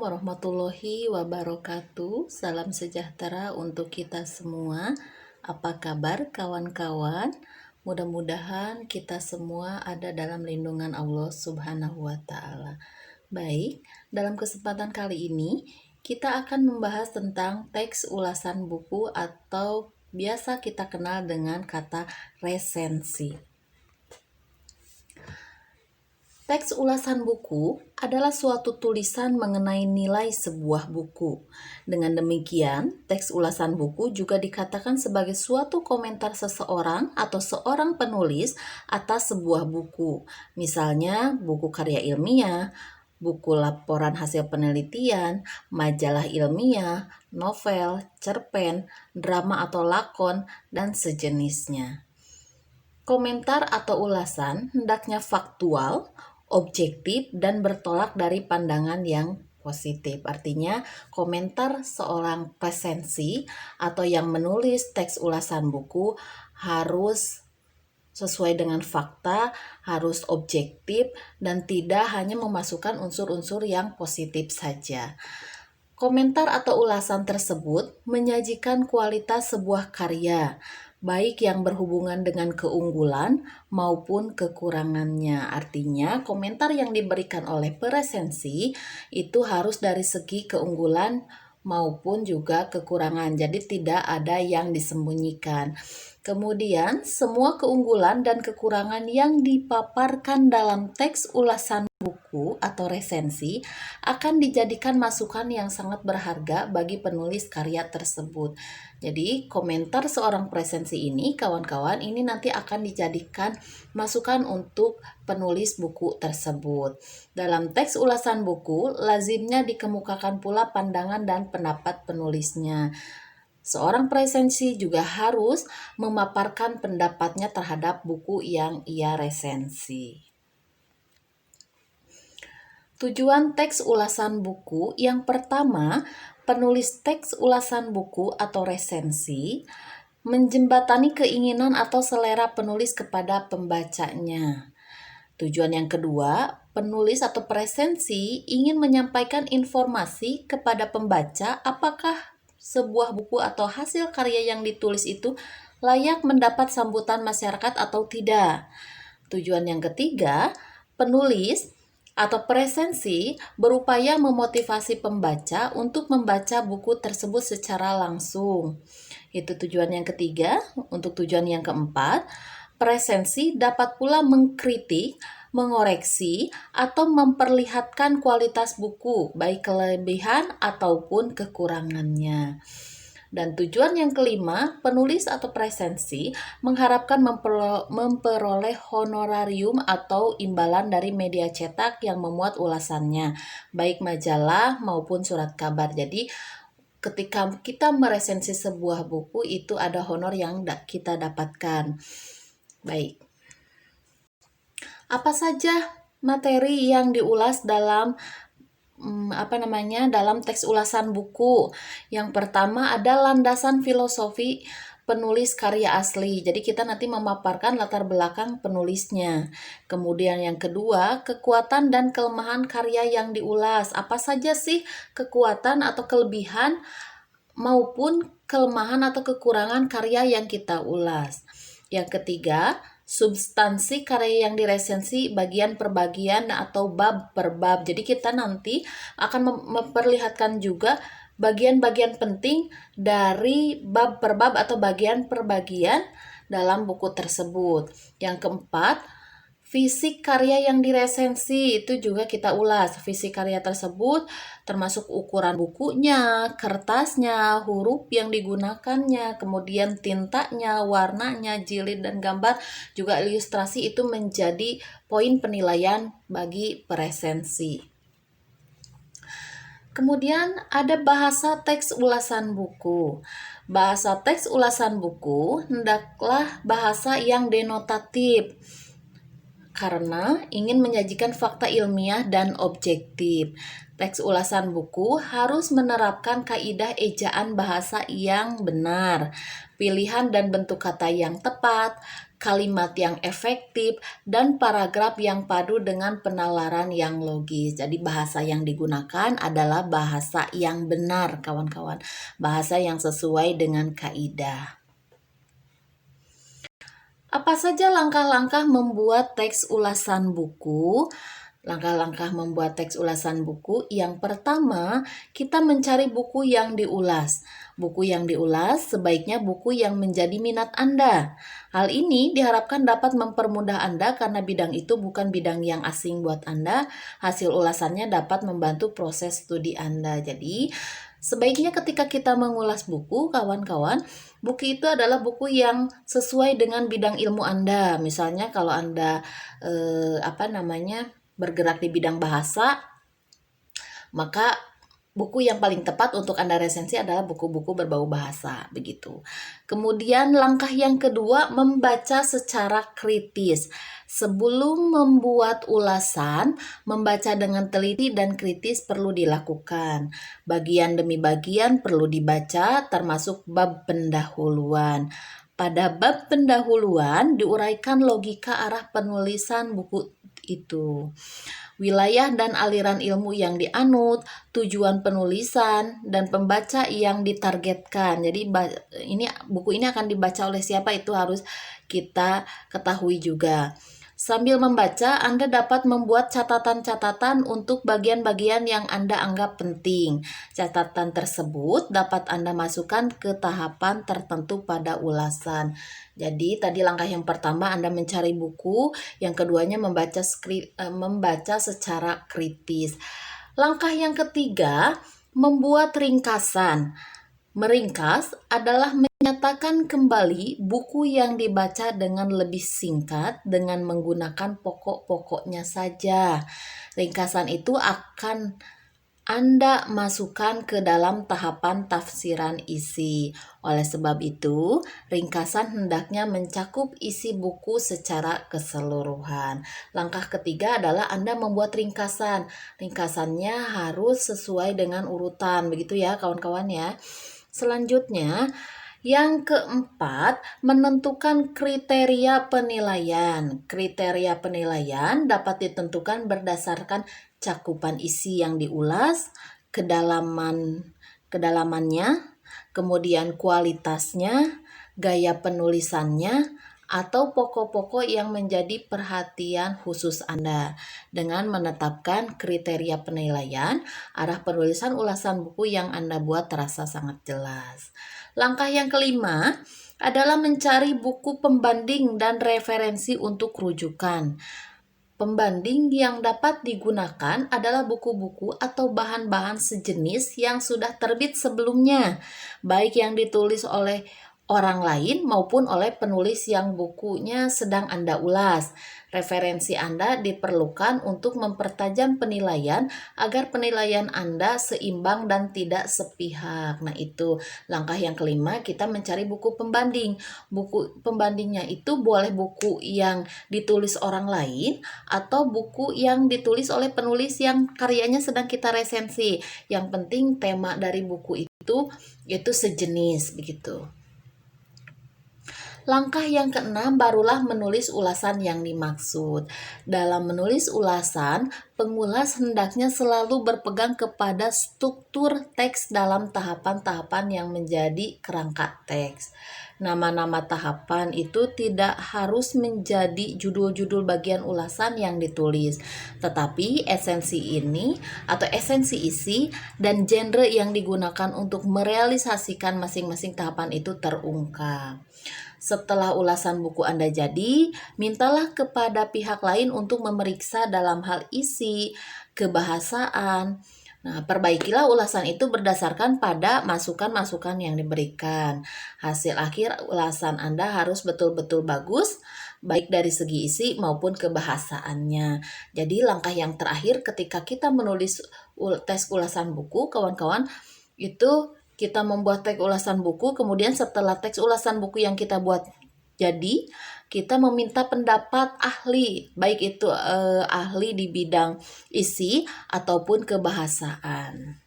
warahmatullahi wabarakatuh. Salam sejahtera untuk kita semua. Apa kabar kawan-kawan? Mudah-mudahan kita semua ada dalam lindungan Allah Subhanahu wa Ta'ala. Baik, dalam kesempatan kali ini kita akan membahas tentang teks ulasan buku atau biasa kita kenal dengan kata resensi. Teks ulasan buku adalah suatu tulisan mengenai nilai sebuah buku. Dengan demikian, teks ulasan buku juga dikatakan sebagai suatu komentar seseorang atau seorang penulis atas sebuah buku. Misalnya, buku karya ilmiah, buku laporan hasil penelitian, majalah ilmiah, novel, cerpen, drama atau lakon, dan sejenisnya. Komentar atau ulasan hendaknya faktual, objektif, dan bertolak dari pandangan yang positif. Artinya, komentar seorang resensi atau yang menulis teks ulasan buku harus sesuai dengan fakta, harus objektif, dan tidak hanya memasukkan unsur-unsur yang positif saja. Komentar atau ulasan tersebut menyajikan kualitas sebuah karya, baik yang berhubungan dengan keunggulan maupun kekurangannya. Artinya, komentar yang diberikan oleh peresensi itu harus dari segi keunggulan maupun juga kekurangan. Jadi tidak ada yang disembunyikan. Kemudian, semua keunggulan dan kekurangan yang dipaparkan dalam teks ulasan buku atau resensi akan dijadikan masukan yang sangat berharga bagi penulis karya tersebut. Jadi, komentar seorang resensi ini, kawan-kawan, ini nanti akan dijadikan masukan untuk penulis buku tersebut. Dalam teks ulasan buku, lazimnya dikemukakan pula pandangan dan pendapat penulisnya. Seorang resensi juga harus memaparkan pendapatnya terhadap buku yang ia resensi. Tujuan teks ulasan buku yang pertama, penulis teks ulasan buku atau resensi menjembatani keinginan atau selera penulis kepada pembacanya. Tujuan yang kedua, penulis atau peresensi ingin menyampaikan informasi kepada pembaca apakah sebuah buku atau hasil karya yang ditulis itu layak mendapat sambutan masyarakat atau tidak. Tujuan yang ketiga, penulis atau presensi berupaya memotivasi pembaca untuk membaca buku tersebut secara langsung. Itu tujuan yang ketiga. Untuk tujuan yang keempat, presensi dapat pula mengkritik, mengoreksi, atau memperlihatkan kualitas buku, baik kelebihan ataupun kekurangannya. Dan tujuan yang kelima, penulis atau presensi mengharapkan memperoleh honorarium atau imbalan dari media cetak yang memuat ulasannya, baik majalah maupun surat kabar. Jadi, ketika kita meresensi sebuah buku, itu ada honor yang kita dapatkan. Baik. Apa saja materi yang diulas dalam dalam teks ulasan buku? Yang pertama ada landasan filosofi penulis karya asli. Jadi kita nanti memaparkan latar belakang penulisnya. Kemudian yang kedua, kekuatan dan kelemahan karya yang diulas. Apa saja sih kekuatan atau kelebihan maupun kelemahan atau kekurangan karya yang kita ulas. Yang ketiga, substansi karya yang diresensi bagian per bagian atau bab per bab. Jadi kita nanti akan memperlihatkan juga bagian-bagian penting dari bab per bab atau bagian per bagian dalam buku tersebut. Yang keempat, fisik karya yang diresensi itu juga kita ulas. Fisik karya tersebut termasuk ukuran bukunya, kertasnya, huruf yang digunakannya, kemudian tintanya, warnanya, jilid dan gambar, juga ilustrasi itu menjadi poin penilaian bagi peresensi. Kemudian ada bahasa teks ulasan buku. Bahasa teks ulasan buku hendaklah bahasa yang denotatif, karena ingin menyajikan fakta ilmiah dan objektif. Teks ulasan buku harus menerapkan kaidah ejaan bahasa yang benar, pilihan dan bentuk kata yang tepat, kalimat yang efektif, dan paragraf yang padu dengan penalaran yang logis. Jadi bahasa yang digunakan adalah bahasa yang benar, kawan-kawan. Bahasa yang sesuai dengan kaidah. Apa saja langkah-langkah membuat teks ulasan buku? Langkah-langkah membuat teks ulasan buku, yang pertama, kita mencari buku yang diulas. Buku yang diulas sebaiknya buku yang menjadi minat Anda. Hal ini diharapkan dapat mempermudah Anda karena bidang itu bukan bidang yang asing buat Anda. Hasil ulasannya dapat membantu proses studi Anda. Jadi, sebaiknya ketika kita mengulas buku, kawan-kawan, buku itu adalah buku yang sesuai dengan bidang ilmu Anda. Misalnya kalau Anda bergerak di bidang bahasa, maka buku yang paling tepat untuk Anda resensi adalah buku-buku berbau bahasa, begitu. Kemudian langkah yang kedua, membaca secara kritis. Sebelum membuat ulasan, membaca dengan teliti dan kritis perlu dilakukan. Bagian demi bagian perlu dibaca, termasuk bab pendahuluan. Pada bab pendahuluan diuraikan logika arah penulisan buku itu, wilayah dan aliran ilmu yang dianut, tujuan penulisan, dan pembaca yang ditargetkan. Jadi buku ini akan dibaca oleh siapa itu harus kita ketahui juga. Sambil membaca, Anda dapat membuat catatan-catatan untuk bagian-bagian yang Anda anggap penting. Catatan tersebut dapat Anda masukkan ke tahapan tertentu pada ulasan. Jadi tadi langkah yang pertama Anda mencari buku, yang keduanya membaca secara kritis. Langkah yang ketiga, membuat ringkasan. Meringkas adalah menyatakan kembali buku yang dibaca dengan lebih singkat dengan menggunakan pokok-pokoknya saja. Ringkasan itu akan Anda masukkan ke dalam tahapan tafsiran isi. Oleh sebab itu, ringkasan hendaknya mencakup isi buku secara keseluruhan. Langkah ketiga adalah Anda membuat ringkasan. Ringkasannya harus sesuai dengan urutan, begitu ya kawan-kawan ya. Selanjutnya, yang keempat, menentukan kriteria penilaian. Kriteria penilaian dapat ditentukan berdasarkan cakupan isi yang diulas, kedalamannya, kemudian kualitasnya, gaya penulisannya, atau pokok-pokok yang menjadi perhatian khusus Anda. Dengan menetapkan kriteria penilaian, arah penulisan ulasan buku yang Anda buat terasa sangat jelas. Langkah yang kelima adalah mencari buku pembanding dan referensi untuk rujukan. Pembanding yang dapat digunakan adalah buku-buku atau bahan-bahan sejenis yang sudah terbit sebelumnya, baik yang ditulis oleh orang lain maupun oleh penulis yang bukunya sedang Anda ulas. Referensi Anda diperlukan untuk mempertajam penilaian agar penilaian Anda seimbang dan tidak sepihak. Nah, itu langkah yang kelima, kita mencari buku pembanding. Buku pembandingnya itu boleh buku yang ditulis orang lain atau buku yang ditulis oleh penulis yang karyanya sedang kita resensi. Yang penting tema dari buku itu sejenis, begitu. Langkah yang keenam barulah menulis ulasan yang dimaksud. Dalam menulis ulasan, pengulas hendaknya selalu berpegang kepada struktur teks dalam tahapan-tahapan yang menjadi kerangka teks. Nama-nama tahapan itu tidak harus menjadi judul-judul bagian ulasan yang ditulis, tetapi esensi isi dan genre yang digunakan untuk merealisasikan masing-masing tahapan itu terungkap. Setelah ulasan buku Anda jadi, mintalah kepada pihak lain untuk memeriksa dalam hal isi, kebahasaan. Nah, perbaikilah ulasan itu berdasarkan pada masukan-masukan yang diberikan. Hasil akhir ulasan Anda harus betul-betul bagus, baik dari segi isi maupun kebahasaannya. Jadi langkah yang terakhir ketika kita menulis tes ulasan buku, kawan-kawan, itu kita membuat teks ulasan buku, kemudian setelah teks ulasan buku yang kita buat jadi, kita meminta pendapat ahli, baik itu ahli di bidang isi ataupun kebahasaan.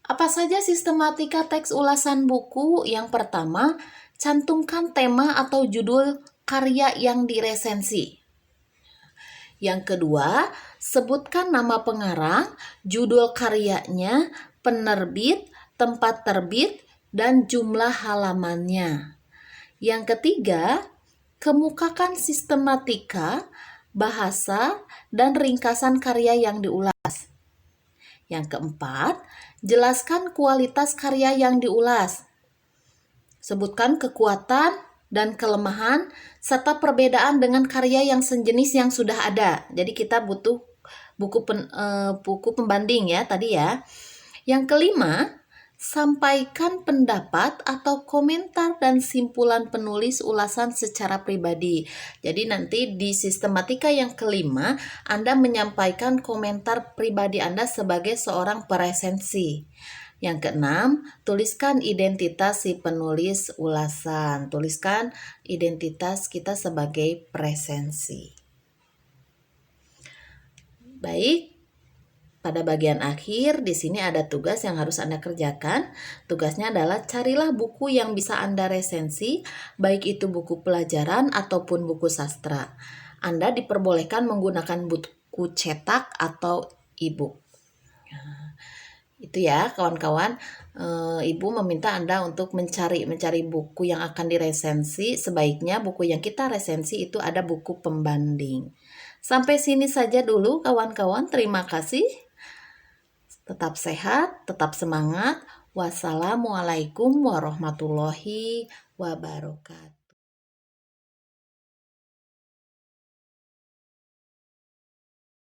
Apa saja sistematika teks ulasan buku? Yang pertama, Cantumkan tema atau judul karya yang diresensi. Yang kedua, sebutkan nama pengarang, judul karyanya, penerbit, tempat terbit, dan jumlah halamannya. Yang ketiga, kemukakan sistematika, bahasa, dan ringkasan karya yang diulas. Yang keempat, jelaskan kualitas karya yang diulas. Sebutkan kekuatan dan kelemahan serta perbedaan dengan karya yang sejenis yang sudah ada. Jadi kita butuh buku pembanding ya tadi ya. Yang kelima, sampaikan pendapat atau komentar dan simpulan penulis ulasan secara pribadi. Jadi nanti di sistematika yang kelima, Anda menyampaikan komentar pribadi Anda sebagai seorang peresensi. Yang keenam, tuliskan identitas si penulis ulasan. Tuliskan identitas kita sebagai presensi. Baik, pada bagian akhir di sini ada tugas yang harus Anda kerjakan. Tugasnya adalah carilah buku yang bisa Anda resensi, baik itu buku pelajaran ataupun buku sastra. Anda diperbolehkan menggunakan buku cetak atau e-book. Itu ya kawan-kawan, Ibu meminta Anda untuk mencari buku yang akan diresensi. Sebaiknya buku yang kita resensi itu ada buku pembanding. Sampai sini saja dulu kawan-kawan, terima kasih. Tetap sehat, tetap semangat. Wassalamualaikum warahmatullahi wabarakatuh.